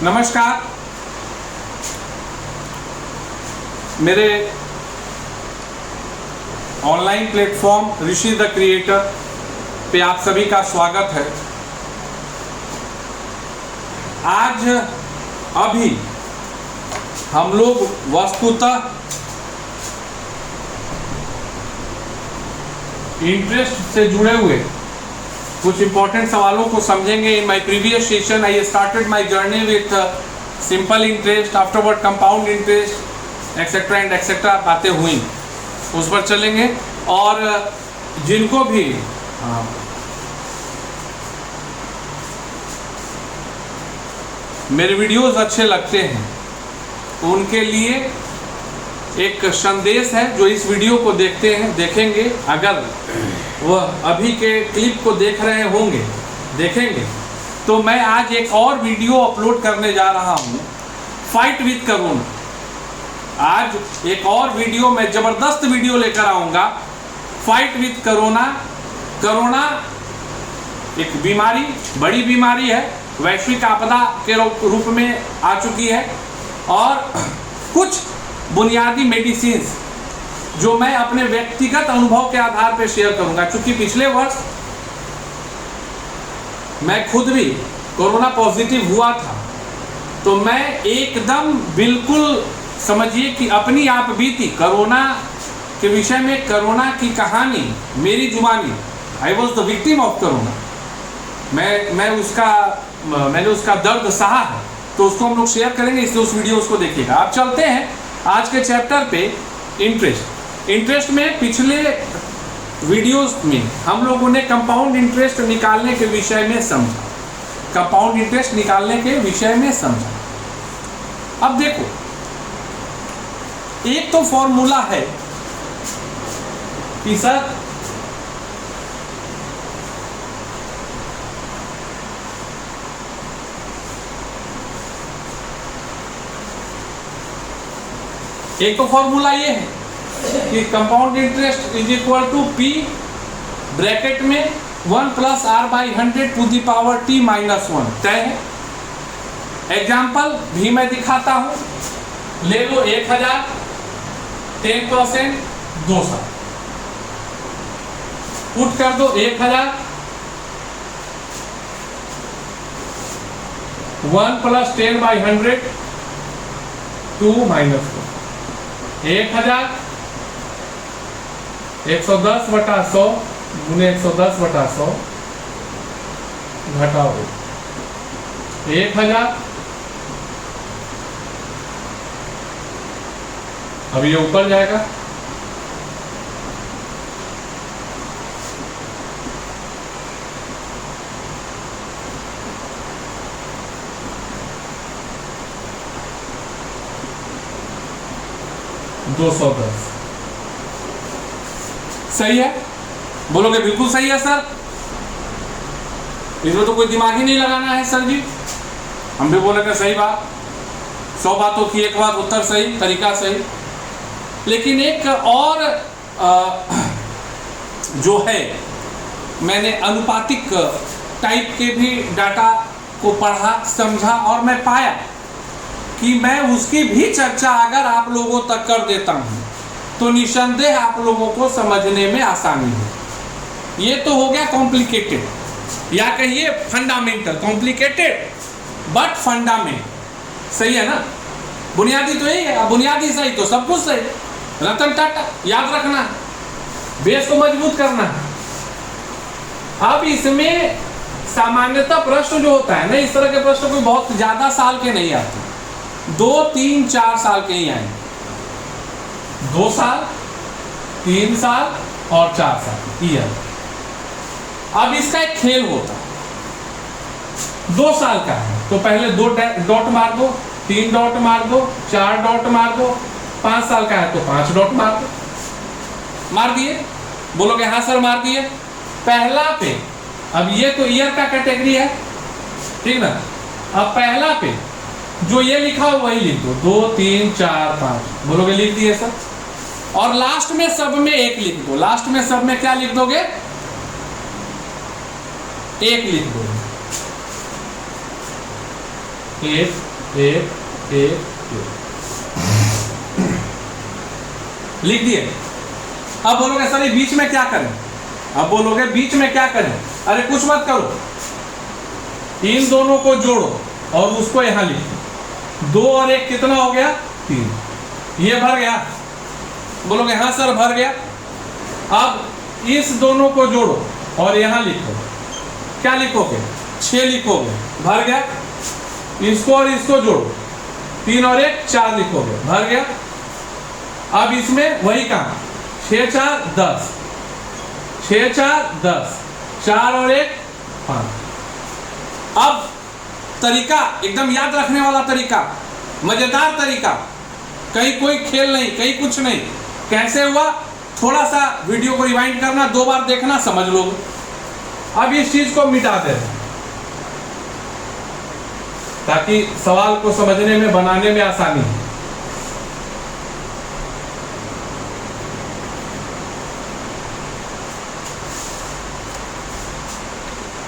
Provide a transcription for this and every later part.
नमस्कार। मेरे online platform Rishi the creator पे आप सभी का स्वागत है। आज अभी हम लोग वस्तुतः इंटरेस्ट से जुड़े हुए कुछ इंपॉर्टेंट सवालों को समझेंगे। In my previous session I started my journey with simple interest, afterward compound interest etcetera and etcetera बातें हुई, उस पर चलेंगे। और जिनको भी मेरे वीडियोस अच्छे लगते हैं उनके लिए एक संदेश है जो इस वीडियो को देखेंगे। अगर वह अभी के क्लिप को देख रहे होंगे, देखेंगे, तो मैं आज एक और वीडियो अपलोड करने जा रहा हूँ, फाइट विद कोरोना। आज एक और वीडियो, मैं ज़बरदस्त वीडियो लेकर आऊँगा, फाइट विद कोरोना। कोरोना एक बीमारी, बड़ी बीमारी है, वैश्विक आपदा के रूप में आ चुकी है और कुछ बुनियादी मेडिसिन्स जो मैं अपने व्यक्तिगत अनुभव के आधार पर शेयर करूंगा। क्योंकि पिछले वर्ष मैं खुद भी कोरोना पॉजिटिव हुआ था, तो मैं एकदम बिल्कुल समझिए कि अपनी आप बीती कोरोना के विषय में, कोरोना की कहानी मेरी जुबानी, I was the victim of corona. मैंने उसका दर्द सहा है, तो उसको हम लोग शेयर करेंगे, इसलिए उस वीडियो को देखिएगा। अब चलते हैं आज के चैप्टर पे, इंटरेस्ट में पिछले वीडियोस में हम लोगों ने कंपाउंड इंटरेस्ट निकालने के विषय में समझा, कंपाउंड इंटरेस्ट निकालने के विषय में समझा। अब देखो, एक तो फॉर्मूला है कि सर एक तो फॉर्मूला ये है कि compound interest is equal to P bracket में 1 + r/100 t - 1 तय है। एग्जाम्पल भी मैं दिखाता हूं। ले लो 1000, 10% 2 साल, पुट कर दो 1000, 1 + 10/100 2 - 1 1000 110/100 गुने 110/100 घटाओ 1000। अब ये ऊपर जाएगा, $210। सही है? बोलोगे बिल्कुल सही है सर, इसमें तो कोई दिमाग ही नहीं लगाना है सर जी। हम भी बोलेंगे सही बात, 100 बातों की एक बात, उत्तर सही, तरीका सही। लेकिन एक और जो है, मैंने अनुपातिक टाइप के भी डाटा को पढ़ा, समझा और मैं पाया कि मैं उसकी भी चर्चा अगर आप लोगों तक कर देता हूं तो निसंदेह आप लोगों को समझने में आसानी है। ये तो हो गया कॉम्प्लिकेटेड, या कहिए फंडामेंटल। कॉम्प्लिकेटेड बट फंडामेंटल, सही है ना? बुनियादी तो यही है, बुनियादी सही तो सब कुछ सही। रतन टाटा, याद रखना, बेस को मजबूत करना। अब इसमें सामान्यतः प्रश्न जो होता है ना, इस तरह के प्रश्न कोई बहुत ज्यादा साल के नहीं आते, 2, 3, 4 साल के ही आए। 2 साल, 3 साल और 4 साल ईयर। अब इसका एक खेल होता है। 2 साल का है तो पहले 2 डॉट मार दो, 3 डॉट मार दो, 4 डॉट मार दो। 5 साल का है तो 5 डॉट मार दो। मार दिए? बोलोगे हाँ सर मार दिए। पहला पे, अब ये तो ईयर का कैटेगरी है, ठीक ना? अब पहला पे जो ये लिखा हो वही लिख दो, 2, 3, 4, 5। बोलोगे लिख दिए सर। और लास्ट में सब में 1 लिख दो। लास्ट में सब में क्या लिख दोगे? 1 लिख दोगे। 1 1 1 लिख दिए। अब बोलोगे सर ये बीच में क्या करें? अब बोलोगे बीच में क्या करें? अरे कुछ मत करो, इन दोनों को जोड़ो और उसको यहां लिखो। 2 और 1 कितना हो गया? 3। ये भर गया? बोलोगे हाँ सर भर गया। अब इस दोनों को जोड़ो और यहां लिखो। क्या लिखोगे? 6 लिखोगे, भर गया। इसको और इसको जोड़ो, 3 और 1 4 लिखोगे, भर गया। अब इसमें वही काम, 6 4 10, 6 4 10, 4 और 1 5। अब तरीका एकदम याद रखने वाला तरीका, मजेदार तरीका, कहीं कोई खेल नहीं, कहीं कुछ नहीं। कैसे हुआ? थोड़ा सा वीडियो को रिवाइंड करना, 2 बार देखना, समझ लोगे। अब इस चीज को मिटा देना ताकि सवाल को समझने में, बनाने में आसानी हो।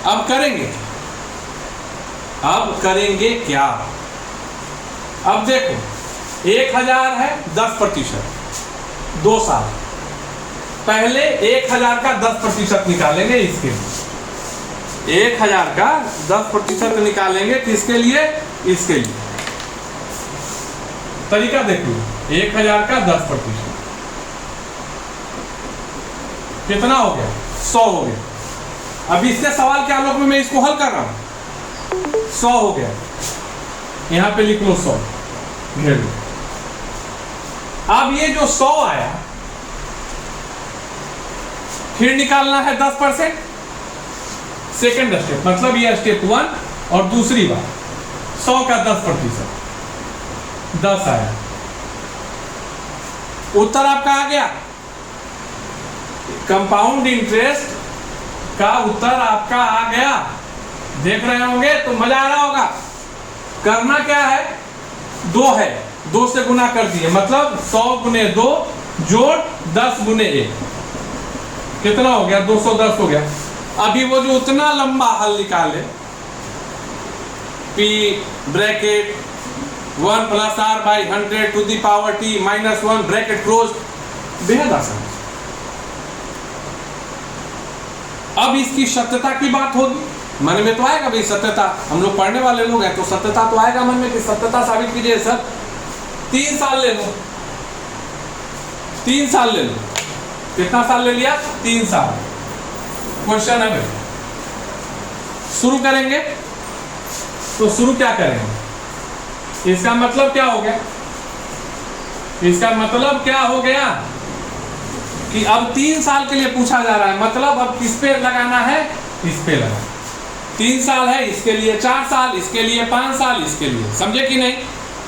अब करेंगे क्या? अब देखो 1000 है 10%, 2 साल पहले 1000 का 10% निकालेंगे। इसके लिए 1000 का 10% निकालेंगे। किसके लिए? इसके लिए। तरीका देखो, 1000 का 10% कितना हो गया? 100 हो गया। अब इसके सवाल के आलोक में मैं इसको हल कर रहा हूं। 100 हो गया, यहां पे लिख लो 100, घेर लो। अब ये जो 100 आया, फिर निकालना है 10%। सेकेंड स्टेप, मतलब ये स्टेप 1 और दूसरी बार 100 का 10%, 10 आया। उत्तर आपका आ गया। कंपाउंड इंटरेस्ट का उत्तर आपका आ गया। देख रहे होंगे तो मजा आ रहा होगा। करना क्या है? 2 है, 2 से गुना कर दिए, मतलब 100 गुने 2 जोड़ 10 गुने 1 कितना हो गया? 210 हो गया। अभी वो जो उतना लंबा हल निकाले, P bracket 1 + r/100 to the power t -1 bracket close, बेहद आसान। अब इसकी सत्यता की बात होगी, मन में तो आएगा भाई सत्यता, हम लोग पढ़ने वाले लोग हैं तो सत्यता तो आएगा मन में कि सत्यता साबित कीजिए सर। 3 साल ले लो, 3 साल ले लो। कितना साल ले लिया? 3 साल। क्वेश्चन है भाई, शुरू करेंगे तो शुरू क्या करेंगे? इसका मतलब क्या हो गया? इसका मतलब क्या हो गया कि अब 3 साल के लिए पूछा जा रहा है, मतलब अब किस पे लगाना है? इस पे लगाना। 3 साल है, इसके लिए 4 साल, इसके लिए 5 साल, इसके लिए। समझे कि नहीं?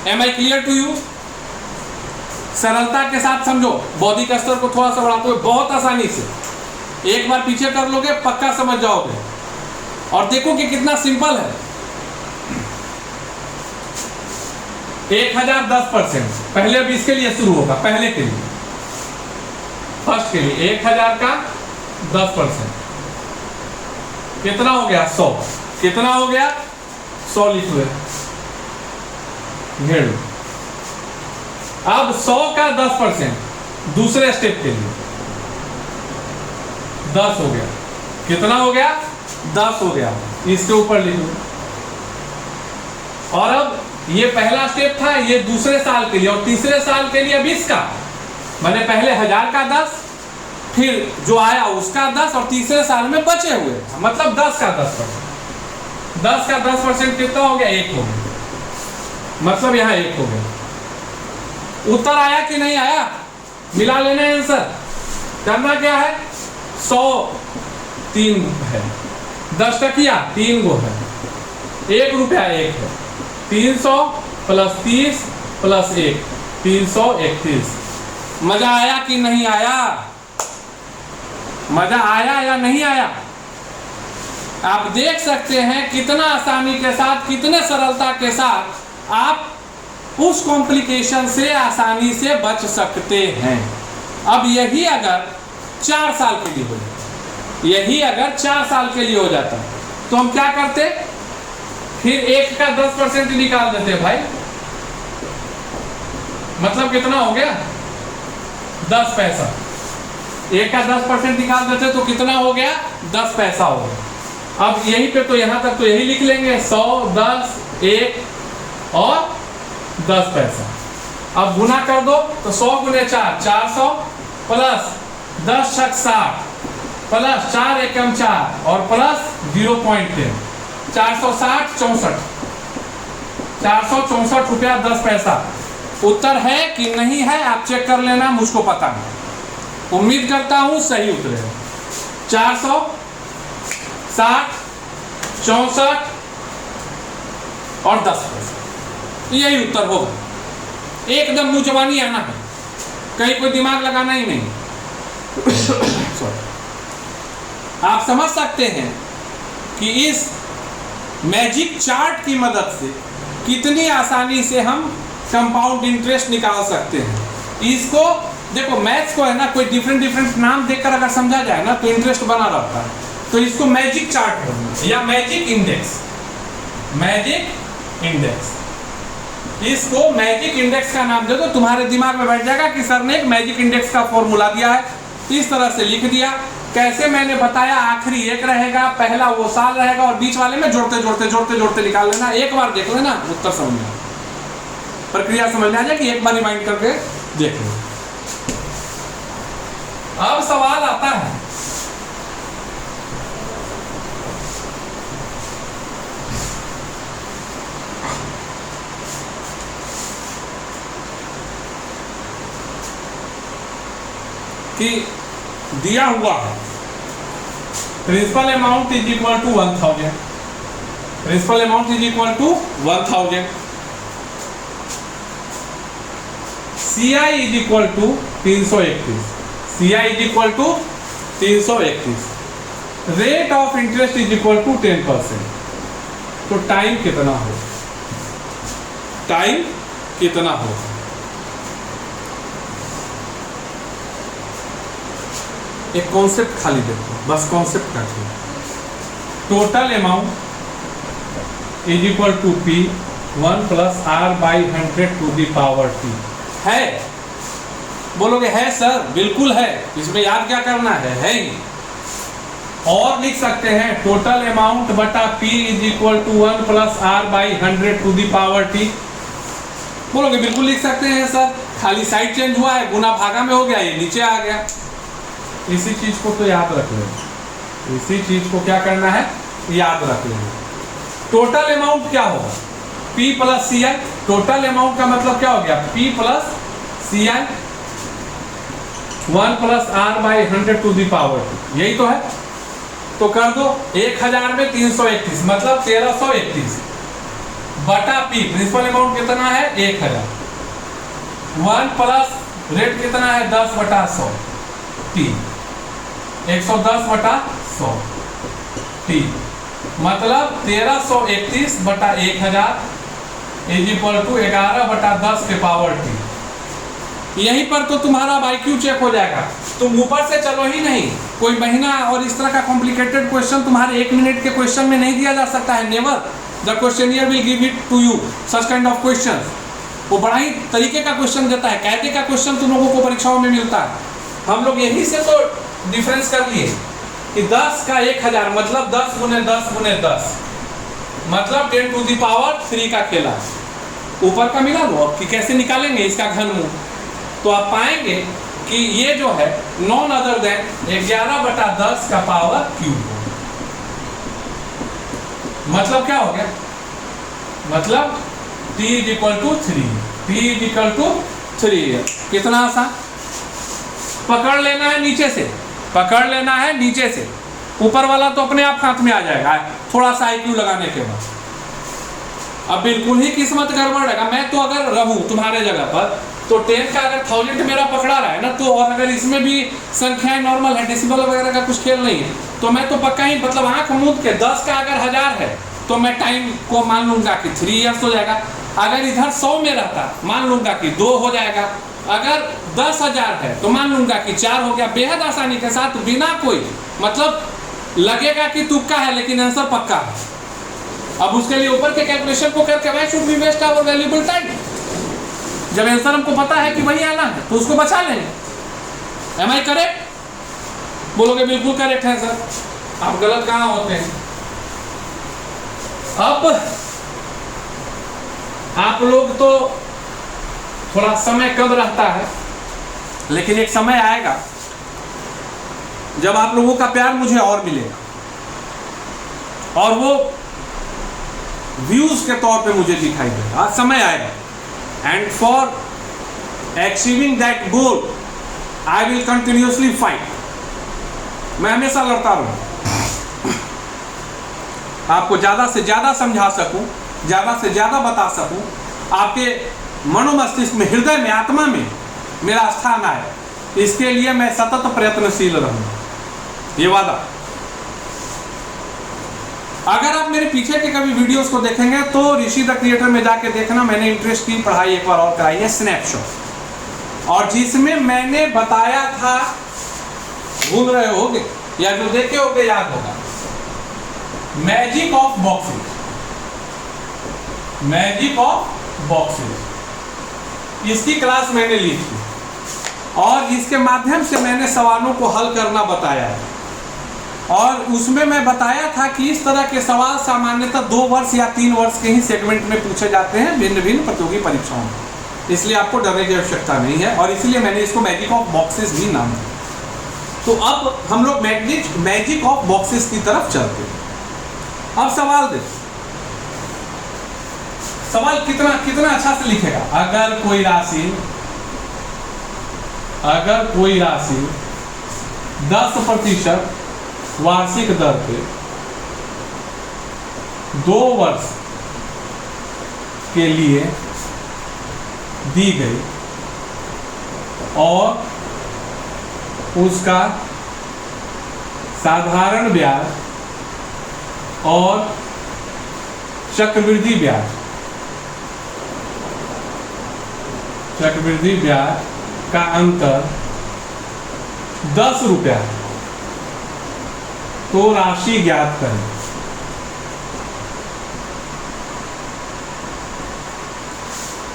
Am I clear to you? सरलता के साथ समझो, बौद्धिक स्तर को थोड़ा सा बढ़ाते हुए बहुत आसानी से एक बार पीछे कर लोगे, पक्का समझ जाओगे। और देखो कि कितना सिंपल है। 1000 10%, पहले अब इसके लिए शुरू होगा, पहले के लिए, फर्स्ट के लिए 1000 का 10% कितना हो गया? 100। कितना हो गया? 100 लिख लो, घेर लो। अब 100 का 10% दूसरे स्टेप के लिए 10 हो गया। कितना हो गया? 10 हो गया। इसके ऊपर लिख लो। और अब ये पहला स्टेप था, ये दूसरे साल के लिए, और तीसरे साल के लिए अब इसका, मैंने पहले 1000 का 10, फिर जो आया उसका 10, और तीसरे साल में बचे हुए, मतलब 10 का 10%। 10 का 10% कितना हो गया? 1 हो गया, मतलब यहाँ 1 हो गया। उत्तर आया कि नहीं आया? मिला लेने आंसर। करना क्या है? 100 3 है, 10 टकिया 3 गो है, 1 रुपया 1 है, 300 + 30 + 1 331। मजा आया कि नहीं आया? मजा आया या नहीं आया? आप देख सकते हैं कितना आसानी के साथ, कितने सरलता के साथ आप उस कॉम्प्लिकेशन से आसानी से बच सकते हैं। अब यही अगर 4 साल के लिए हो जाता, यही अगर 4 साल के लिए हो जाता तो हम क्या करते? फिर 1 का 10% निकाल देते भाई, मतलब कितना हो गया 10 पैसा। 1 का 10% निकाल देते तो कितना हो गया 10 पैसा हो गया। अब यहीं पे तो यहां तक तो यही लिख लेंगे 100, 10, 1 और 10 पैसा। अब गुना कर दो तो 100 गुने 4 400 प्लस 10 छक 60 प्लस 4 एकम 4 और प्लस 0.10 460 64 464 रुपया 10 पैसा। उत्तर है कि नहीं है आप चेक कर लेना, मुझको पता नहीं, उम्मीद करता हूं सही उतरेगा। 460 64 और 10 पैसा, यही उत्तर होगा। एकदम मुंह जबानी आना है, कहीं कोई दिमाग लगाना ही नहीं। आप समझ सकते हैं कि इस मैजिक चार्ट की मदद से कितनी आसानी से हम कंपाउंड इंटरेस्ट निकाल सकते हैं। इसको देखो, मैथ्स को है ना कोई डिफरेंट नाम देकर अगर समझा जाए ना तो इंटरेस्ट बना रहता है। तो इसको मैजिक चार्ट बोलते हैं या मैजिक इंडेक्स, मैजिक इंडेक्स। इसको मैजिक इंडेक्स का नाम दे दो, तुम्हारे दिमाग में बैठ जाएगा कि सर ने एक मैजिक इंडेक्स का फॉर्मूला दिया है, इस तरह से लिख दिया। कैसे मैंने बताया, आखिरी एक रहेगा, पहला वो साल रहेगा और बीच वाले में जोड़ते निकाल लेना। एक बार देख लेना, उत्तर समझ में, प्रक्रिया समझ में आ जाए कि एक बार रिमाइंड करके देख लो। अब सवाल आता है कि दिया हुआ है principal amount is equal to 1000, principal amount is equal to 1000, CI is equal to 331, CI is equal to 331, rate of interest is equal to 10%। तो टाइम कितना हो, टाइम कितना हो? एक कॉन्सेप्ट खाली देखो, बस कॉन्सेप्ट का total amount is equal to P 1 plus R by 100 to the power T है। बोलोगे है सर, बिल्कुल है, इसमें याद क्या करना है ही। और लिख सकते हैं टोटल अमाउंट बटा P is equal to 1 plus R by 100 to the power T। बोलोगे बिल्कुल लिख सकते हैं सर, खाली साइड चेंज हुआ है, गुना भागा में हो गया, ये नीचे आ गया। इसी चीज को तो याद रख लेना, इसी चीज को क्या करना है, याद रख लेना। टोटल अमाउंट क्या होगा, P plus CI। Total amount का मतलब क्या हो गया, P plus CI 1 plus R by 100 to the power, यही तो है। तो कर दो 1000 में 331 मतलब 1331 बटा P, प्रिंसिपल अमाउंट कितना है 1000, 1 प्लस रेट कितना है 10 बटा 100 T, 110 बटा 100 T मतलब 1331 बटा 1000 इज इक्वल टू 11 बटा 10 के पावर T। यहीं पर तो तुम्हारा IQ चेक हो जाएगा। तुम ऊपर से चलो ही नहीं, कोई महीना और इस तरह का कॉम्प्लिकेटेड क्वेश्चन तुम्हारे 1 मिनट के क्वेश्चन में नहीं दिया जा सकता है। Never the questioner will give it to you such kind of question. वो बड़ा ही तरीके का क्वेश्चन देता है, कायदे का क्वेश्चन तुम लोगों को परीक्षाओं में मिलता है। हम लोग यहीं से तो डिफरेंस कर लिए कि 10 का 1000 मतलब 10 गुने 10 गुने 10 मतलब 10 टू दी पावर 3 का खेला। ऊपर का मिला लो कि कैसे निकालेंगे इसका घनमूल, तो आप पाएंगे कि ये जो है नॉन अदर देन 11 बटा 10 का पावर क्यूब। मतलब क्या हो गया, मतलब T is equal to 3, T is equal to 3। कितना आसान, पकड़ लेना है नीचे से, पकड़ लेना है नीचे से, ऊपर वाला तो अपने आप हाथ में आ जाएगा थोड़ा सा IQ लगाने के बाद। अब बिल्कुल ही किस्मत गड़बड़ रहेगा। मैं तो अगर रहूं तुम्हारे जगह पर तो 10 का अगर 1000 मेरा पकड़ा रहा है ना, तो और अगर इसमें भी संख्याएं नॉर्मल है, डेसिमल वगैरह का कुछ खेल नहीं है, तो मैं तो पक्का ही मतलब आंख मूंद के 10 का अगर 1000 है तो मैं टाइम को मान लूंगा कि 3 इयर्स हो जाएगा। अगर इधर 100 में रहता मान लूंगा कि 2 हो जाएगा। अगर 10,000 है तो मान लूंगा कि 4 हो गया। बेहद आसानी के साथ, बिना कोई मतलब लगेगा कि तुक्का है लेकिन आंसर पक्का है। अब उसके लिए ऊपर के कैलकुलेशन को करके why should we waste our valuable time? जब आंसर हमको पता है कि वही आना है तो उसको बचा लेंगे। Am I correct? बोलोगे बिल्कुल करेक्ट है सर, आप गलत कहाँ होते हैं। अब आप लोग तो थोड़ा समय कम रहता है, लेकिन एक समय आएगा जब आप लोगों का प्यार मुझे और मिलेगा, और वो व्यूज के तौर पे मुझे दिखाई देगा। आज समय आएगा, and for achieving that goal I will continuously fight. मैं हमेशा लड़ता रहूं, आपको ज्यादा से ज्यादा समझा सकूं, ज्यादा से ज्यादा बता सकूं, आपके मनोमस्तिष्क में, हृदय में, आत्मा में मेरा स्थान आए, इसके लिए मैं सतत प्रयत्नशील रहूंगा, ये वादा। अगर आप मेरे पीछे के कभी वीडियोस को देखेंगे तो ऋषि द क्रिएटर में जाके देखना, मैंने इंटरेस्ट की पढ़ाई एक बार और कराई है, स्नैपशॉट, और जिसमें मैंने बताया था, भूल रहे होगे या जो देखे होगे याद होगा, magic of boxes. Magic of boxes, इसकी क्लास मैंने ली थी और इसके माध्यम से मैंने सवालों को हल करना बताया है। और उसमें मैं बताया था कि इस तरह के सवाल सामान्यतः 2 वर्ष या 3 वर्ष के ही सेगमेंट में पूछे जाते हैं भिन्न भिन्न प्रतियोगी परीक्षाओं में, इसलिए आपको डरने की आवश्यकता नहीं है, और इसलिए मैंने इसको मैजिक ऑफ बॉक्सेस भी नाम दिया। तो अब हम लोग मैजिक ऑफ बॉक्सेस की तरफ चलते हैं। अब सवाल देखो, सवाल कितना अच्छा से लिखेगा। अगर कोई राशि 10% वार्षिक दर पे 2 वर्ष के लिए दी गई और उसका साधारण ब्याज और चक्रवृद्धि ब्याज का अंतर 10 रुपया, तो राशि ज्ञात करें।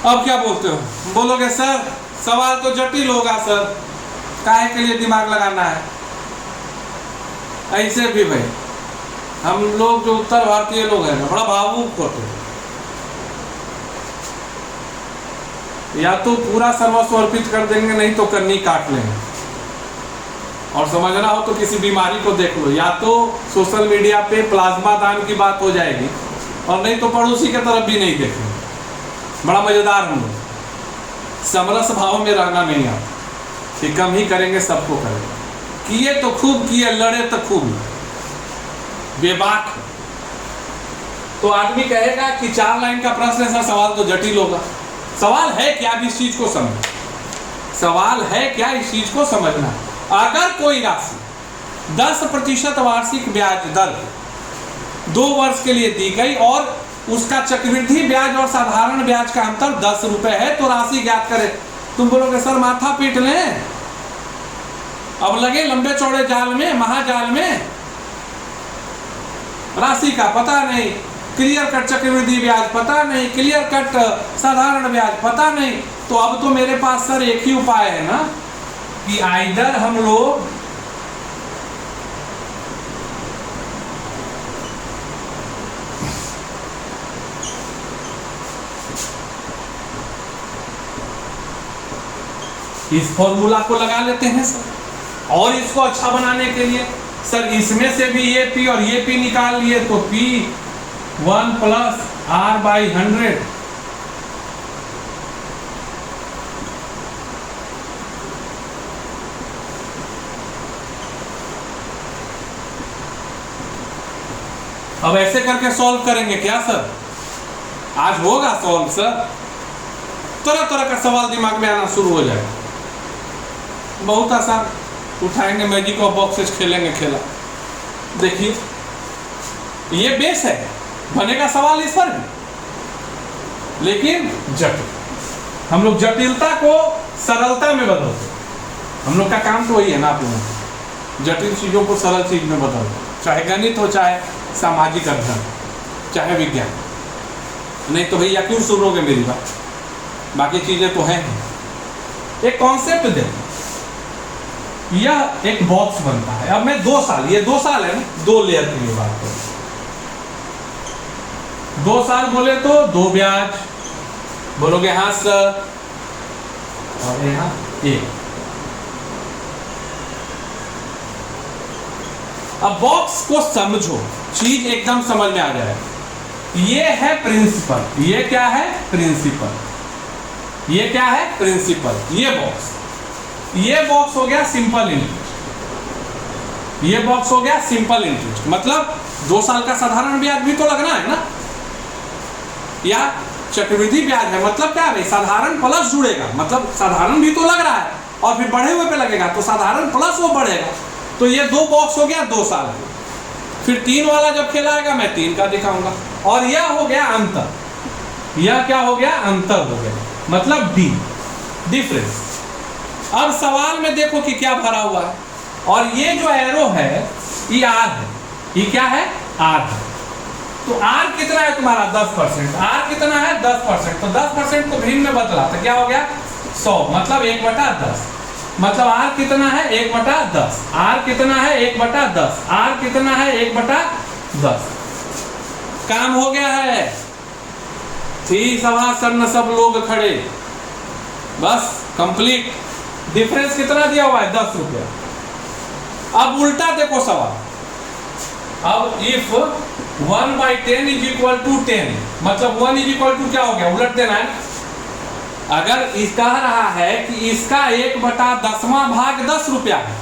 अब क्या बोलते हो? बोलोगे सर सवाल तो जटिल होगा सर, काहे के लिए दिमाग लगाना है? ऐसे भी भाई हम लोग जो उत्तर भारतीय लोग हैं ना, बड़ा भावुक होते हैं, या तो पूरा सर्वस्व अर्पित कर देंगे, नहीं तो कन्नी काट लेंगे। और समझना हो तो किसी बीमारी को देख लो, या तो सोशल मीडिया पे प्लाज्मा दान की बात हो जाएगी, और नहीं तो पड़ोसी की तरफ भी नहीं देखेंगे। बड़ा मजेदार हम लोग, समरस भाव में रहना नहीं आता कि कम ही करेंगे सबको करेंगे। किए तो खूब किए, लड़े तो खूब, बेबाक। तो आदमी कहेगा कि 4 लाइन का प्रश्न है सर, सवाल तो जटिल होगा। सवाल है क्या, इस चीज को समझ, सवाल है क्या, इस चीज को समझना। अगर कोई राशि 10% वार्षिक ब्याज दर 2 वर्ष के लिए दी गई और उसका चक्रवृद्धि ब्याज और साधारण ब्याज का अंतर 10 रुपए है, तो राशि ज्ञात करें। तुम बोलोगे सर माथा पीट लें, अब लगे लंबे चौड़े जाल में, महाजाल में, राशि का पता नहीं, क्लियर कट चक्रवृद्धि ब्याज पता नहीं, क्लियर कट साधारण ब्याज पता नहीं। तो अब तो मेरे पास सर एक ही उपाय है ना, कि आइदर हम लोग इस फॉर्मूला को लगा लेते हैं सर, और इसको अच्छा बनाने के लिए सर इसमें से भी ये पी और ये पी निकाल लिए, तो P1 + R/100 अब ऐसे करके सॉल्व करेंगे क्या सर? आज होगा सॉल्व सर, तरह तरह का सवाल दिमाग में आना शुरू हो जाएगा। बहुत आसान, उठाएंगे मैजिक ऑफ बॉक्सेस, खेलेंगे खेला। देखिए ये बेस है, बनेगा सवाल इस पर भी, लेकिन जटिल। हम लोग जटिलता को सरलता में बदलते, हम लोग का काम तो वही है ना, आप लोगों को जटिल चीजों को सरल चीज में बदलते, चाहे गणित हो चाहे सामाजिक अध्ययन। चाहे विज्ञान। नहीं तो भैया क्यों सुनोगे मेरी बात, बाकी चीजें तो हैं। एक कॉन्सेप्ट देखो, यह एक बॉक्स बनता है। अब मैं 2 साल, ये 2 साल है ना, 2 लेयर के लिए बात करूं। 2 साल बोले तो 2 ब्याज, बोलोगे हाँ सर, और यहाँ 1। अब बॉक्स को समझो, चीज एकदम समझ में आ जाए। ये है प्रिंसिपल, ये क्या है प्रिंसिपल, ये क्या है प्रिंसिपल, ये बॉक्स हो गया सिंपल इंटरेस्ट, ये बॉक्स हो गया सिंपल इंटरेस्ट। मतलब 2 साल का साधारण ब्याज भी तो लगना है ना, या चक्रवृद्धि ब्याज है, मतलब क्या है, साधारण प्लस जुड़ेगा, मतलब साधारण भी तो लग रहा है और फिर बढ़े हुए पे लगेगा, तो साधारण प्लस वो बढ़ेगा। तो ये 2 बॉक्स हो गया 2 साल के। फिर 3 वाला जब खेलाएगा मैं 3 का दिखाऊंगा, और यह हो गया अंतर, यह क्या हो गया अंतर हो गया, मतलब डी, डिफरेंस। अब सवाल में देखो कि क्या भरा हुआ है, और ये जो एरो है ये आर है, ये क्या है आर है। तो आर कितना है तुम्हारा 10%, आर कितना है 10%, तो 10% को भिन्न में बदला तो क्या हो गया 100, मतलब 1/10, मतलब आर कितना है 1/10, आर कितना है 1/10, आर कितना है 1/10। काम हो गया है। थी सभा सन्न सब लोग खड़े, बस कंप्लीट। डिफरेंस कितना दिया हुआ है 10 रुपया। अब उल्टा देखो सवाल, अब इफ 1/10 इज इक्वल टू 10, मतलब 1 इज इक्वल टू क्या हो गया, उलट देना है। अगर इस कह रहा है कि इसका 1/10वां भाग 10 रुपया है,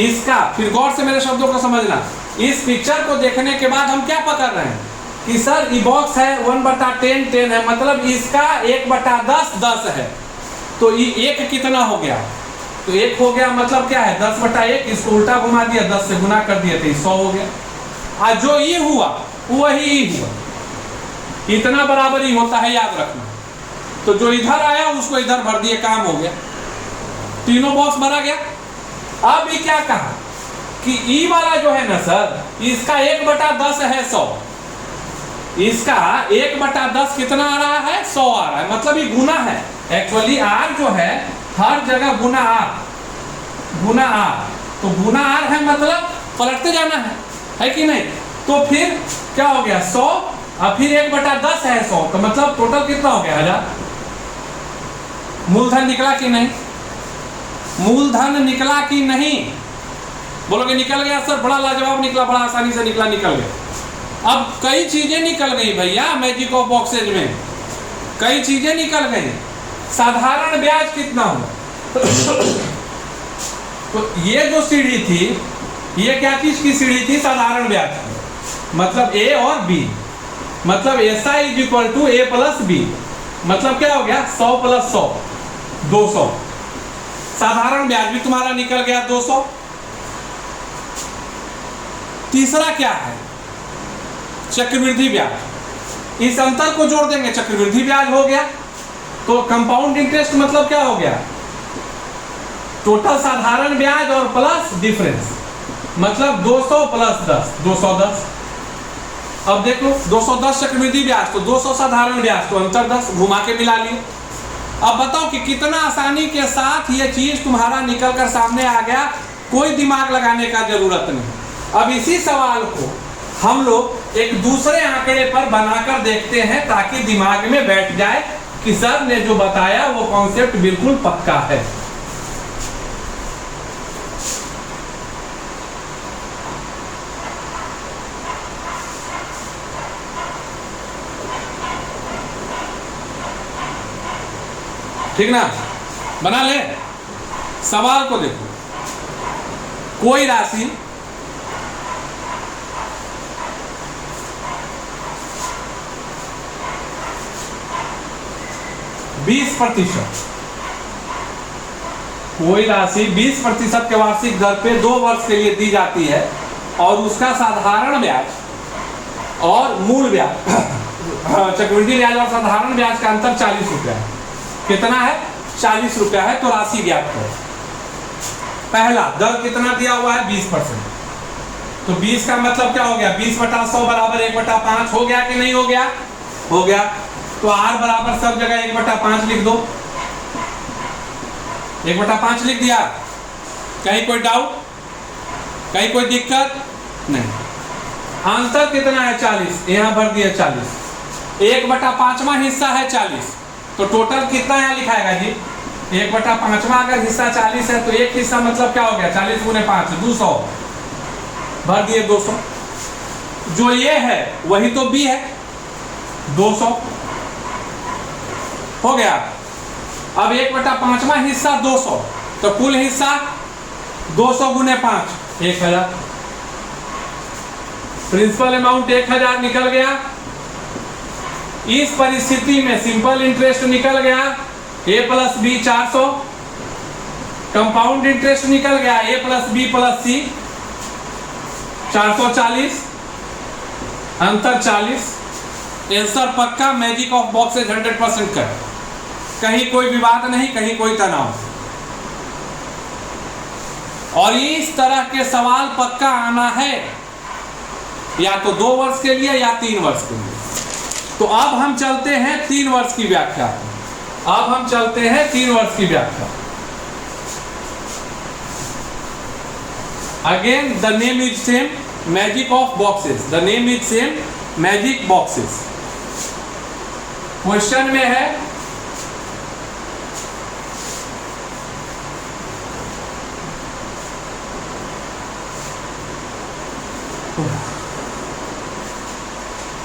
इसका, फिर गौर से मेरे शब्दों को समझना, इस पिक्चर को देखने के बाद हम क्या पकड़ रहे हैं कि सर ये बॉक्स है 1/10 10 है, मतलब इसका 1/10 10 है, तो ये 1 कितना हो गया, तो 1 हो गया, मतलब क्या है 10/1, इसको उल्टा घुमा दिया, 10 से गुना कर दिया तो 100 हो गया। आज जो ये हुआ वही हुआ, इतना बराबर ही होता है, याद रखना। तो जो इधर आया उसको इधर भर दिए, काम हो गया, तीनों बॉक्स भरा गया। अब ये क्या कहा कि ई वाला जो है ना सर, इसका 1/10 है 100, इसका 1/10 कितना आ रहा है 100 आ रहा है, मतलब ये गुना है। एक्चुअली आर जो है हर जगह गुना आर, गुना आर, तो गुना आर है, मतलब पलटते जाना है कि नहीं। तो फिर क्या हो गया 100, और फिर 1/10 है 100, तो मतलब टोटल कितना हो गया 1000। मूलधन निकला कि नहीं, मूलधन निकला कि नहीं, बोलोगे निकल गया सर, बड़ा लाजवाब निकला, बड़ा आसानी से निकला, निकल गया। अब कई चीजें निकल गई भैया, मैजिक ऑफ बॉक्सेज में कई चीजें निकल गई। साधारण ब्याज कितना हुआ तो ये जो सीढ़ी थी, ये क्या चीज की सीढ़ी थी, साधारण ब्याज की, मतलब ए और बी, मतलब SI is equal to A + B, मतलब क्या हो गया 100 + 100 200। साधारण ब्याज भी तुम्हारा निकल गया 200। तीसरा क्या है चक्रवृद्धि ब्याज, इस अंतर को जोड़ देंगे, चक्रवृद्धि ब्याज हो गया। तो कंपाउंड इंटरेस्ट मतलब क्या हो गया, टोटल साधारण ब्याज और प्लस डिफरेंस, मतलब 200 + 10 210। अब देखो 210 चक्रवृद्धि ब्याज तो 200 साधारण ब्याज, तो अंतर 10, घुमा के मिला लिए। अब बताओ कि कितना आसानी के साथ ये चीज तुम्हारा निकल कर सामने आ गया, कोई दिमाग लगाने का जरूरत नहीं। अब इसी सवाल को हम लोग एक दूसरे आंकड़े पर बनाकर देखते हैं, ताकि दिमाग में बैठ जाए कि सर ने जो बताया वो कॉन्सेप्ट बिल्कुल पक्का है। ठीक ना, बना ले। सवाल को देखो, कोई राशि कोई राशि 20% के वार्षिक दर पे 2 वर्ष के लिए दी जाती है, और उसका साधारण ब्याज और मूल ब्याज चक्रवृद्धि ब्याज और साधारण ब्याज का अंतर 40 रुपया है। कितना है 40 रुपया है। तो राशि ज्ञात करो। पहला दर कितना दिया हुआ है 20%, तो 20 का मतलब क्या हो गया, 20/100 बराबर 1/5 हो गया कि नहीं हो गया? हो गया। तो r बराबर सब जगह 1/5 लिख दो, 1/5 लिख दिया। कहीं कोई डाउट, कहीं कोई दिक्कत नहीं। आंसर कितना है 40, यहां भर दिया 40, 1/5वां हिस्सा है 40, तो टोटल कितना यहाँ लिखाएगा जी? 1/5वां अगर हिस्सा 40 है तो एक हिस्सा मतलब क्या हो गया, 40 × 5 200, भर दिए 200। जो ये है वही तो b है, 200 हो गया। अब 1/5वां हिस्सा 200, तो कुल हिस्सा 200 × 5 1000। प्रिंसिपल अमाउंट 1000 निकल गया। इस परिस्थिति में सिंपल इंटरेस्ट निकल गया a + b 400, कंपाउंड इंटरेस्ट निकल गया a + b + c 440, अंतर 40। आंसर पक्का, मैजिक ऑफ बॉक्सेज 100% कर, कहीं कोई विवाद नहीं, कहीं कोई तनाव। और इस तरह के सवाल पक्का आना है, या तो 2 वर्ष के लिए या 3 वर्ष के लिए। तो अब हम चलते हैं 3 वर्ष की व्याख्या। अब हम चलते हैं 3 वर्ष की व्याख्या। Again the name is same, magic of boxes, the name is same, magic boxes. Question में है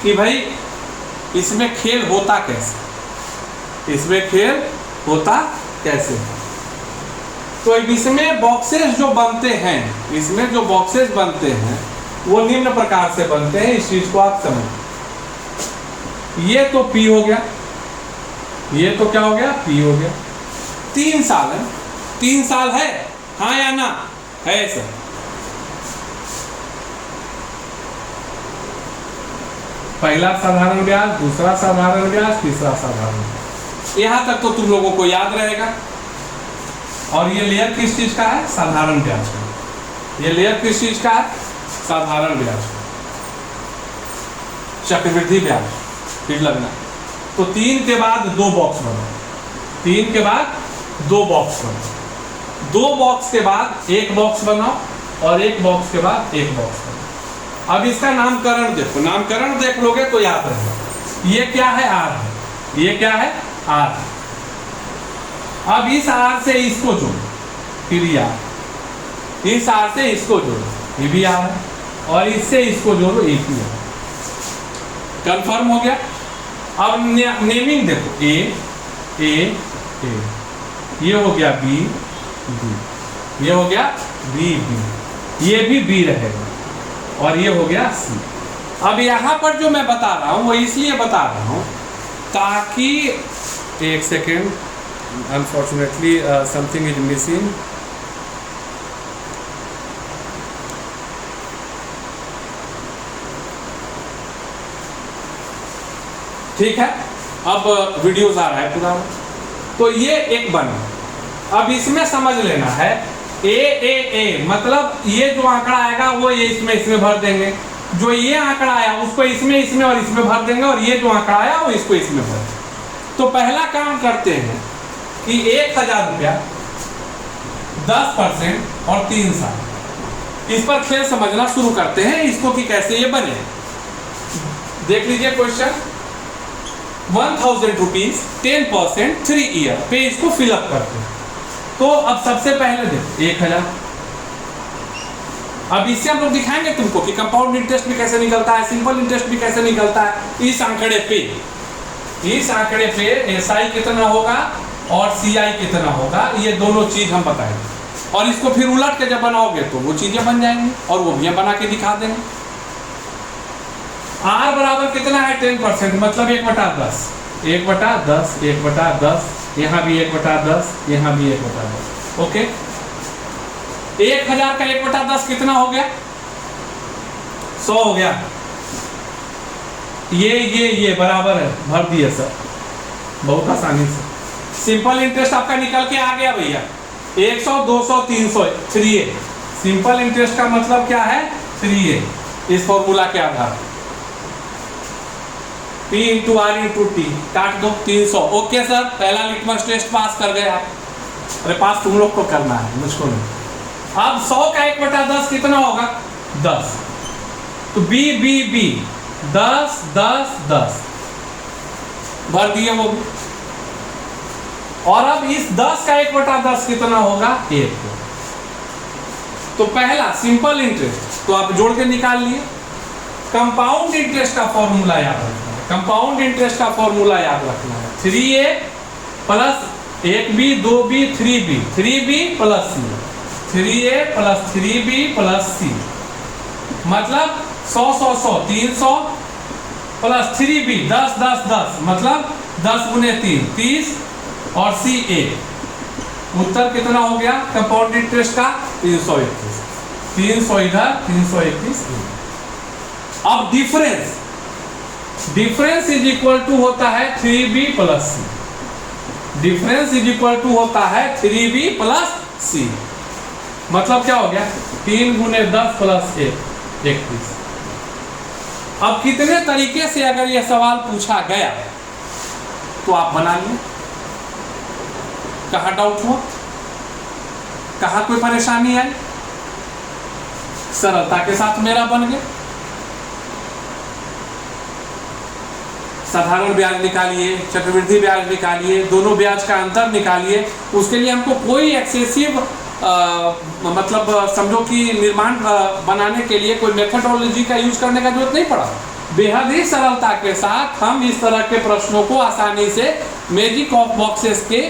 कि भाई इसमें खेल होता कैसे, इसमें खेल होता कैसे। तो इसमें बॉक्सेस जो बनते हैं, इसमें जो बॉक्सेस बनते हैं वो निम्न प्रकार से बनते हैं, इस चीज को आप समझ। ये तो P हो गया, ये तो क्या हो गया, P हो गया। 3 साल है, 3 साल है, हाँ या ना? है सर। पहला साधारण ब्याज, दूसरा साधारण ब्याज, तीसरा साधारण ब्याज, यहां तक तो तुम लोगों को याद रहेगा। और ये लेयर किस चीज का है? साधारण ब्याज का। ये लेयर किस चीज का है? साधारण ब्याज का, चक्रवृद्धि ब्याज, फिर लगना। तो 3 के बाद 2 बॉक्स बनाओ, 3 के बाद 2 बॉक्स बनाओ, 2 बॉक्स के बाद 1 बॉक्स बनाओ, और 1 बॉक्स के बाद 1 बॉक्स बनाओ। अब इसका नामकरण देखो, नामकरण देख लोगे तो याद रहेगा। ये क्या है? R है, ये क्या है? R। अब इस R से इसको जोड़ो, फिर ये R, इस R से इसको जोड़ो, ये भी R है, और इससे इसको जोड़ो, ये भी R। कंफर्म हो गया। अब नेमिंग देखो, A A A, ये हो गया B B, ये हो गया B B, ये भी B रहेगा, और ये हो गया C। अब यहां पर जो मैं बता रहा हूं वो इसलिए बता रहा हूं ताकि, एक second, unfortunately something is missing. ठीक है, अब वीडियोस आ रहा है पूरा। तो ये एक बना। अब इसमें समझ लेना है ए मतलब ये जो आंकड़ा आएगा वो ये इसमें भर देंगे, जो ये आंकड़ा आया उसको इसमें और इसमें भर देंगे, और ये जो आंकड़ा आया वो इसको इसमें भर देंगे। तो पहला काम करते हैं कि 1000 रुपया 10% और 3 साल, इस पर खेल समझना शुरू करते हैं इसको कि कैसे ये बने। देख लीजिए क्वेश्चन, 1000 रुपीज 10% 3 ईयर पे इसको फिलअप करते हैं। तो अब सबसे पहले देखो 1000। अब इससे हम लोग दिखाएंगे तुमको कि कंपाउंड इंटरेस्ट भी कैसे निकलता है, सिंपल इंटरेस्ट भी कैसे निकलता है। इस आंकड़े पे SI कितना होगा और CI कितना होगा, ये दोनों चीज हम बताएंगे। और इसको फिर उलट के जब बनाओगे तो वो चीजें बन जाएंगी, और वो भी बना के दिखा देंगे। R बराबर कितना है? 10%, मतलब 1/10, 1/10, 1/10, यहाँ भी 1/10, यहाँ भी 1/10। ओके, 1000 का 1/10 कितना हो गया? 100 हो गया। ये बराबर है, भर दिए सर, बहुत आसानी से। सिंपल इंटरेस्ट आपका निकल के आ गया भैया, 100, 200, 300, 3A। सिंपल इंटरेस्ट का मतलब क्या है? 3a इस फॉर्मूला के आधार पर। P into R into T काट दो 300। ओके सर, पहला लिटमस टेस्ट पास कर गए आप। अरे पास तुम लोग को करना है, मुझको नहीं। अब 100 का 1/10 कितना होगा? 10। तो b b b 10 10 10 भर दिए वो भी। और अब इस 10 का 1/10 कितना होगा? 1। तो पहला सिंपल इंटरेस्ट तो आप जोड़ के निकाल लिए। कंपाउंड इंटरेस्ट का फॉर्मूला याद रखना है। कंपाउंड इंटरेस्ट का फॉर्मूला याद रखना है 3a plus 1b 2b 3b 3b plus c 3a plus 3b plus c मतलब 100 100 100 300 प्लस 3b 10 10 10 मतलब 10 गुने 3 30 और c 1। उत्तर कितना हो गया कंपाउंड इंटरेस्ट का? 331। 300 इधर 331। अब डिफरेंस इज इक्वल टू होता है 3b plus c। Difference is equal to होता है 3b प्लस c। मतलब क्या हो गया? 3 गुने 10 प्लस 1 31। अब कितने तरीके से अगर यह सवाल पूछा गया तो आप बना लिए। कहाँ डाउट हुआ? कहाँ कोई परेशानी आई? सरलता के साथ मेरा बन गया। साधारण ब्याज निकालिए, चक्रवृद्धि ब्याज निकालिए, दोनों ब्याज का अंतर निकालिए। उसके लिए हमको कोई एक्सेसिव मतलब समझो कि निर्माण बनाने के लिए कोई मेथडोलॉजी का यूज करने का जरूरत नहीं पड़ा। बेहद ही सरलता के साथ हम इस तरह के प्रश्नों को आसानी से मैजिक ऑफ बॉक्सेस के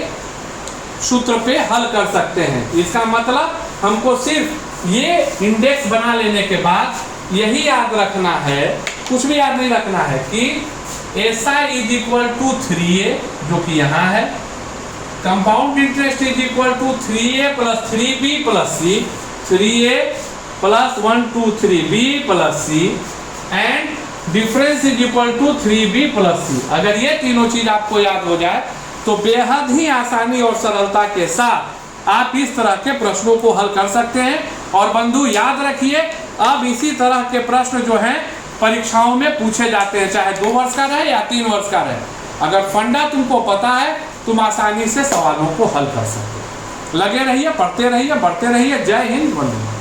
सूत्र पे हल कर सकते हैं। इसका मतलब हमको सिर्फ ये इंडेक्स बना लेने के बाद यही याद रखना है, कुछ भी याद नहीं रखना है कि SI is equal to 3a जो कि यहाँ है। Compound interest is equal to 3a plus 3b plus c 3a plus 1 2 3b plus c and difference is equal to 3b plus c। अगर ये तीनों चीज आपको याद हो जाए तो बेहद ही आसानी और सरलता के साथ आप इस तरह के प्रश्नों को हल कर सकते हैं। और बंधु याद रखिए, अब इसी तरह के प्रश्न जो हैं परीक्षाओं में पूछे जाते हैं, चाहे 2 वर्ष का रहे या 3 वर्ष का रहे। अगर फंडा तुमको पता है तुम आसानी से सवालों को हल कर सकते हो। लगे रहिए, पढ़ते रहिए, बढ़ते रहिए। जय हिंद, वंदे।